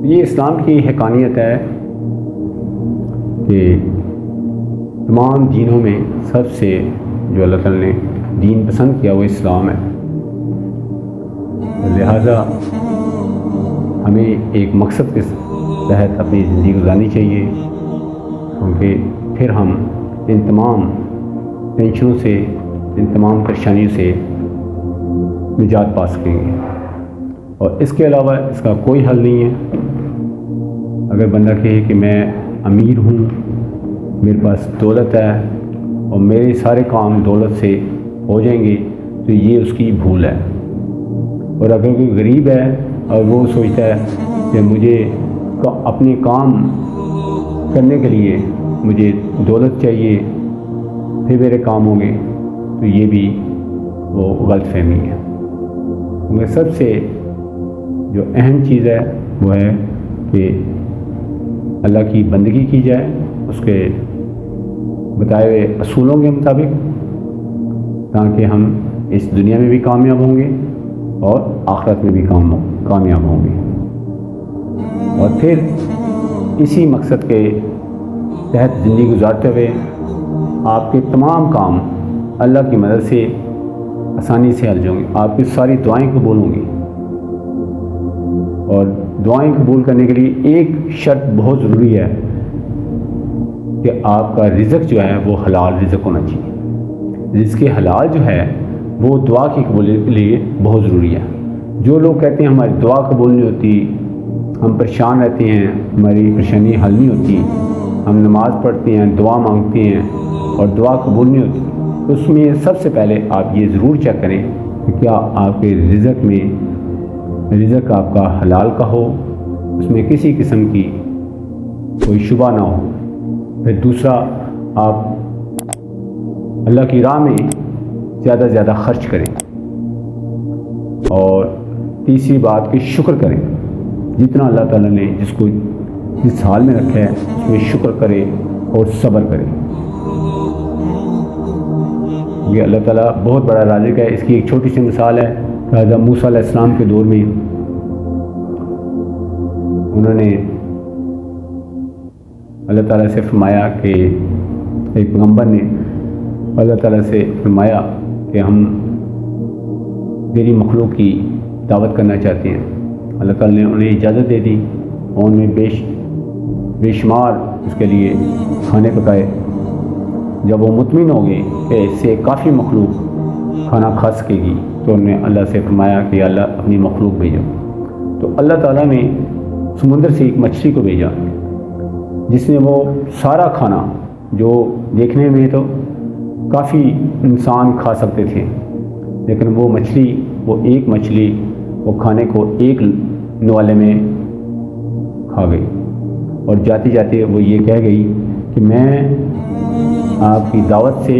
یہ اسلام کی حقانیت ہے کہ تمام دینوں میں سب سے جو اللہ تعالیٰ نے دین پسند کیا وہ اسلام ہے. لہذا ہمیں ایک مقصد کے تحت اپنی زندگی گزارنی چاہیے، کیونکہ پھر ہم ان تمام ٹینشنوں سے، ان تمام پریشانیوں سے نجات پا سکیں گے. اور اس کے علاوہ اس کا کوئی حل نہیں ہے. اگر بندہ کہے کہ میں امیر ہوں، میرے پاس دولت ہے اور میرے سارے کام دولت سے ہو جائیں گے، تو یہ اس کی بھول ہے. اور اگر کوئی غریب ہے اور وہ سوچتا ہے کہ مجھے اپنے کام کرنے کے لیے مجھے دولت چاہیے پھر میرے کام ہوں گے، تو یہ بھی وہ غلط فہمی ہے. کیونکہ سب سے جو اہم چیز ہے وہ ہے کہ اللہ کی بندگی کی جائے اس کے بتائے ہوئے اصولوں کے مطابق، تاکہ ہم اس دنیا میں بھی کامیاب ہوں گے اور آخرت میں بھی کامیاب ہوں گے. اور پھر اسی مقصد کے تحت زندگی گزارتے ہوئے آپ کے تمام کام اللہ کی مدد سے آسانی سے حل ہوں گے. آپ کی ساری دعائیں قبول ہوں گی. اور دعائیں قبول کرنے کے لیے ایک شرط بہت ضروری ہے کہ آپ کا رزق جو ہے وہ حلال رزق ہونا چاہیے. رزق حلال جو ہے وہ دعا کی قبولیت کے لیے بہت ضروری ہے. جو لوگ کہتے ہیں ہماری دعا قبول نہیں ہوتی، ہم پریشان رہتے ہیں، ہماری پریشانی حل نہیں ہوتی، ہم نماز پڑھتے ہیں، دعا مانگتے ہیں اور دعا قبول نہیں ہوتی، تو اس میں سب سے پہلے آپ یہ ضرور چیک کریں کہ کیا آپ کے رزق میں رزق آپ کا حلال کا ہو، اس میں کسی قسم کی کوئی شبہ نہ ہو. پھر دوسرا، آپ اللہ کی راہ میں زیادہ سے زیادہ خرچ کریں. اور تیسری بات کہ شکر کریں. جتنا اللہ تعالیٰ نے جس حال میں رکھا ہے اس میں شکر کرے اور صبر کرے. یہ اللہ تعالیٰ بہت بڑا رازق ہے. اس کی ایک چھوٹی سی مثال ہے. حضرت موسیٰ علیہ السلام کے دور میں انہوں نے اللہ تعالیٰ سے فرمایا کہ ایک پیغمبر نے اللہ تعالیٰ سے فرمایا کہ ہم تیری مخلوق کی دعوت کرنا چاہتے ہیں. اللہ تعالیٰ نے انہیں اجازت دے دی اور ان میں بے شمار اس کے لیے کھانے پکائے. جب وہ مطمئن ہو گئے کہ اس سے کافی مخلوق کھانا کھا سکے گی، تو انہوں نے اللہ سے فرمایا کہ اللہ اپنی مخلوق بھیجو. تو اللہ تعالیٰ نے سمندر سے ایک مچھلی کو بھیجا جس نے وہ سارا کھانا، جو دیکھنے میں تو کافی انسان کھا سکتے تھے، لیکن وہ ایک مچھلی وہ کھانے کو ایک نوالے میں کھا گئی. اور جاتے جاتے وہ یہ کہہ گئی کہ میں آپ کی دعوت سے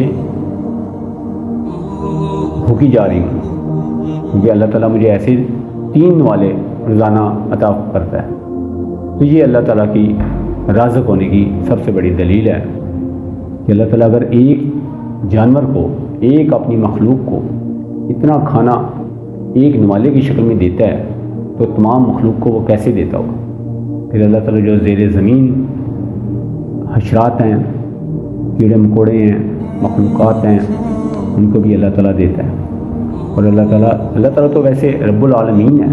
بھوکی جا رہی ہوں، کیونکہ اللہ تعالیٰ مجھے ایسے 3 نوالے روزانہ عطا کرتا ہے. تو یہ اللہ تعالیٰ کی رازق ہونے کی سب سے بڑی دلیل ہے کہ اللہ تعالیٰ اگر ایک جانور کو، ایک اپنی مخلوق کو اتنا کھانا ایک نوالے کی شکل میں دیتا ہے تو تمام مخلوق کو وہ کیسے دیتا ہوگا. پھر اللہ تعالیٰ جو زیر زمین حشرات ہیں، کیڑے مکوڑے ہیں، مخلوقات ہیں، ان کو بھی اللہ تعالیٰ دیتا ہے. اور اللہ تعالیٰ تو ویسے رب العالمین ہے.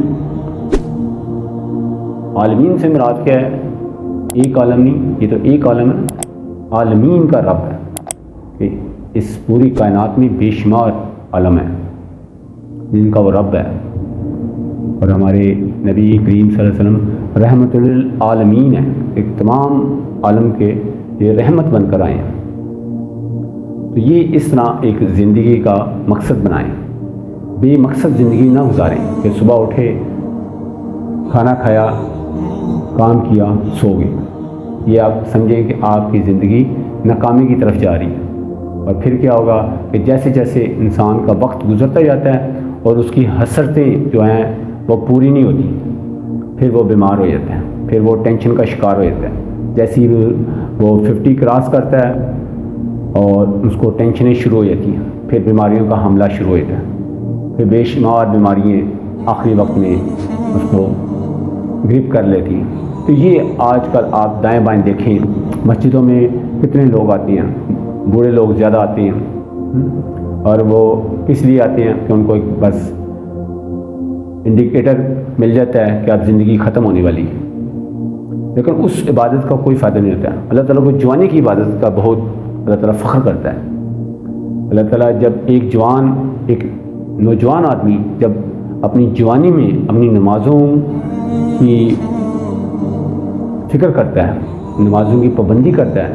عالمین سے مراد کیا ہے؟ ایک عالم نہیں، یہ تو ایک عالم ہے. عالمین کا رب ہے کہ اس پوری کائنات میں بے شمار عالم ہیں جن کا وہ رب ہے. اور ہمارے نبی کریم صلی اللہ علیہ وسلم رحمت للعالمین ہیں، ایک تمام عالم کے یہ رحمت بن کر آئے ہیں. تو یہ اس طرح ایک زندگی کا مقصد بنائیں. بے مقصد زندگی نہ گزاریں کہ صبح اٹھے، کھانا کھایا، کام کیا، سو گئے. یہ آپ سمجھیں کہ آپ کی زندگی ناکامی کی طرف جا رہی ہے. اور پھر کیا ہوگا کہ جیسے جیسے انسان کا وقت گزرتا جاتا ہے اور اس کی حسرتیں جو ہیں وہ پوری نہیں ہوتی، پھر وہ بیمار ہو جاتا ہے، پھر وہ ٹینشن کا شکار ہو جاتا ہے. جیسے ہی وہ 50 کراس کرتا ہے اور اس کو ٹینشنیں شروع ہو جاتی ہیں، پھر بیماریوں کا حملہ شروع ہو جاتا ہے. پھر بے شمار بیماریاں آخری وقت میں اس کو گرپ کر لیتی ہیں۔ تو یہ آج کل آپ دائیں بائیں دیکھیں، مسجدوں میں کتنے لوگ آتے ہیں، بوڑھے لوگ زیادہ آتے ہیں، اور وہ اس لیے آتے ہیں کہ ان کو ایک بس انڈیکیٹر مل جاتا ہے کہ اب زندگی ختم ہونے والی ہے، لیکن اس عبادت کا کوئی فائدہ نہیں ہوتا ہے۔ اللہ تعالیٰ کو جوانی کی عبادت کا بہت اللہ تعالیٰ فخر کرتا ہے۔ اللہ تعالیٰ جب ایک نوجوان آدمی جب اپنی جوانی میں اپنی نمازوں کی فکر کرتا ہے، نمازوں کی پابندی کرتا ہے،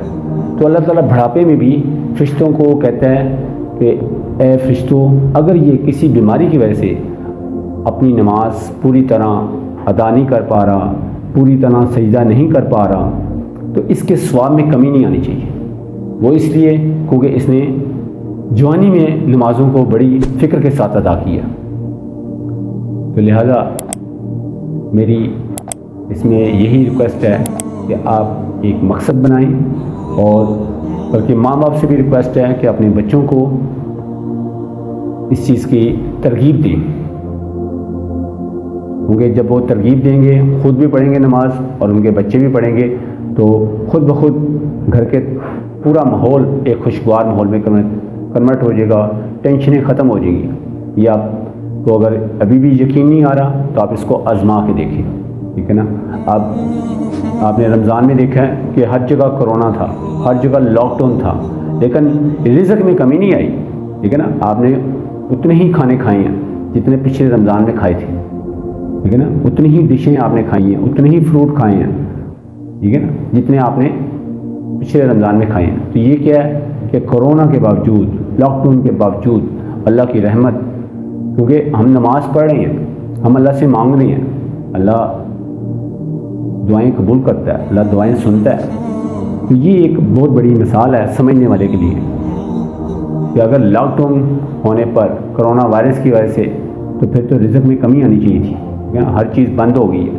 تو اللہ تعالیٰ بڑھاپے میں بھی فرشتوں کو کہتا ہے کہ اے فرشتوں، اگر یہ کسی بیماری کی وجہ سے اپنی نماز پوری طرح ادا نہیں کر پا رہا، پوری طرح سجدہ نہیں کر پا رہا، تو اس کے ثواب میں کمی نہیں آنی چاہیے۔ وہ اس لیے کیونکہ اس نے جوانی میں نمازوں کو بڑی فکر کے ساتھ ادا کیا۔ تو لہذا میری اس میں یہی ریکویسٹ ہے کہ آپ ایک مقصد بنائیں، اور بلکہ ماں باپ سے بھی ریکویسٹ ہے کہ اپنے بچوں کو اس چیز کی ترغیب دیں، کیونکہ جب وہ ترغیب دیں گے، خود بھی پڑھیں گے نماز اور ان کے بچے بھی پڑھیں گے، تو خود بخود گھر کے پورا ماحول ایک خوشگوار ماحول میں کنورٹ ہو جائے گا، ٹینشنیں ختم ہو جائیں گی۔ یہ آپ کو اگر ابھی بھی یقین نہیں آ رہا تو آپ اس کو آزما کے دیکھیں، ٹھیک ہے نا۔ آپ نے رمضان میں دیکھا ہے کہ ہر جگہ کرونا تھا، ہر جگہ لاک ڈاؤن تھا، لیکن رزق میں کمی نہیں آئی، ٹھیک ہے نا۔ آپ نے اتنے ہی کھانے کھائے ہیں جتنے پچھلے رمضان میں کھائے تھے، ٹھیک ہے نا۔ اتنی ہی ڈشیں آپ نے کھائی ہیں، اتنے ہی فروٹ کھائے ہیں، ٹھیک ہے نا، جتنے آپ نے پچھلے رمضان میں کھائے ہیں۔ تو یہ کیا ہے کہ کرونا کے باوجود، لاک ڈاؤن کے باوجود اللہ کی رحمت، کیونکہ ہم نماز پڑھ رہے ہیں، ہم اللہ سے مانگ رہے ہیں، اللہ دعائیں قبول کرتا ہے، اللہ دعائیں سنتا ہے۔ تو یہ ایک بہت بڑی مثال ہے سمجھنے والے کے لیے کہ اگر لاک ڈاؤن ہونے پر کرونا وائرس کی وجہ سے، تو پھر تو رزق میں کمی آنی چاہیے تھی، ہر چیز بند ہو گئی ہے،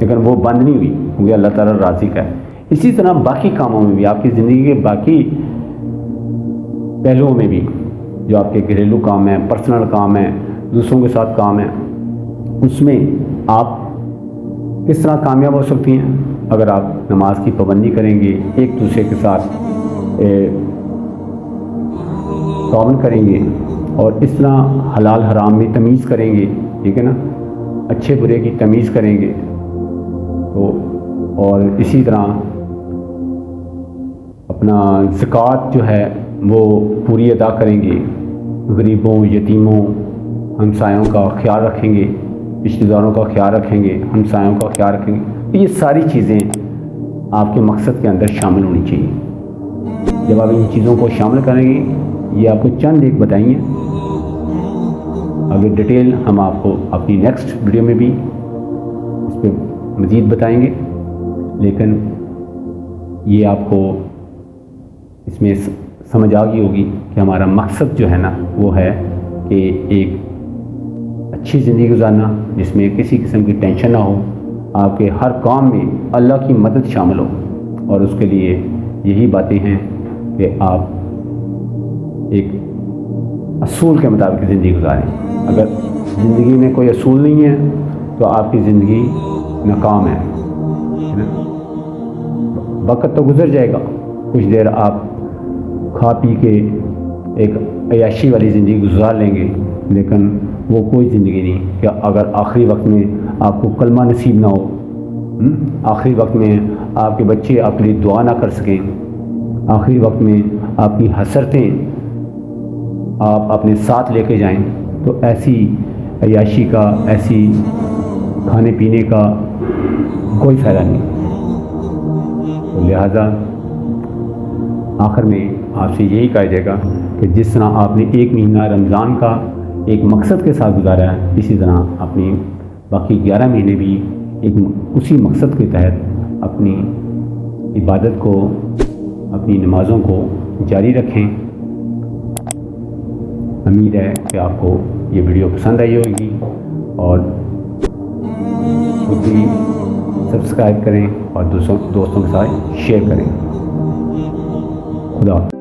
لیکن وہ بند نہیں ہوئی کیونکہ اللہ تعالیٰ رازق ہے۔ اسی طرح باقی کاموں میں بھی، آپ کی زندگی کے باقی پہلوؤں میں بھی، جو آپ کے گھریلو کام ہیں، پرسنل کام ہیں، دوسروں کے ساتھ کام ہیں، اس میں آپ کس طرح کامیاب ہو سکتی ہیں؟ اگر آپ نماز کی پابندی کریں گے، ایک دوسرے کے ساتھ تعاون کریں گے، اور اس طرح حلال حرام میں تمیز کریں گے، ٹھیک ہے نا، اچھے برے کی تمیز کریں گے، تو اور اسی طرح اپنا زکوٰۃ جو ہے وہ پوری ادا کریں گے، غریبوں، یتیموں، ہمسایوں کا خیال رکھیں گے، رشتہ داروں کا خیال رکھیں گے، ہمسایوں کا خیال رکھیں گے، تو یہ ساری چیزیں آپ کے مقصد کے اندر شامل ہونی چاہیے۔ جب آپ ان چیزوں کو شامل کریں گے، یہ آپ کو چند ایک بتائیں، اگر ڈیٹیل ہم آپ کو اپنی نیکسٹ ویڈیو میں بھی اس پہ مزید بتائیں گے، لیکن یہ آپ کو اس میں سمجھ آ گئی ہوگی کہ ہمارا مقصد جو ہے نا وہ ہے کہ ایک اچھی زندگی گزارنا جس میں کسی قسم کی ٹینشن نہ ہو، آپ کے ہر کام میں اللہ کی مدد شامل ہو، اور اس کے لیے یہی باتیں ہیں کہ آپ ایک اصول کے مطابق زندگی گزاریں۔ اگر زندگی میں کوئی اصول نہیں ہے تو آپ کی زندگی ناکام ہے نا۔ وقت تو گزر جائے گا، کچھ دیر آپ کھا پی کے ایک عیاشی والی زندگی گزار لیں گے، لیکن وہ کوئی زندگی نہیں کہ اگر آخری وقت میں آپ کو کلمہ نصیب نہ ہو، آخری وقت میں آپ کے بچے آپ کے لیے دعا نہ کر سکیں، آخری وقت میں آپ کی حسرتیں آپ اپنے ساتھ لے کے جائیں، تو ایسی عیاشی کا، ایسی کھانے پینے کا کوئی فائدہ نہیں۔ تو لہذا آخر میں آپ سے یہی کہا جائے گا کہ جس طرح آپ نے ایک مہینہ رمضان کا ایک مقصد کے ساتھ گزارا ہے، اسی طرح اپنی باقی 11 مہینے بھی ایک اسی مقصد کے تحت اپنی عبادت کو، اپنی نمازوں کو جاری رکھیں۔ امید ہے کہ آپ کو یہ ویڈیو پسند آئی ہوگی، اور خود بھی سبسکرائب کریں اور دوستوں کے ساتھ شیئر کریں۔ خدا حافظ۔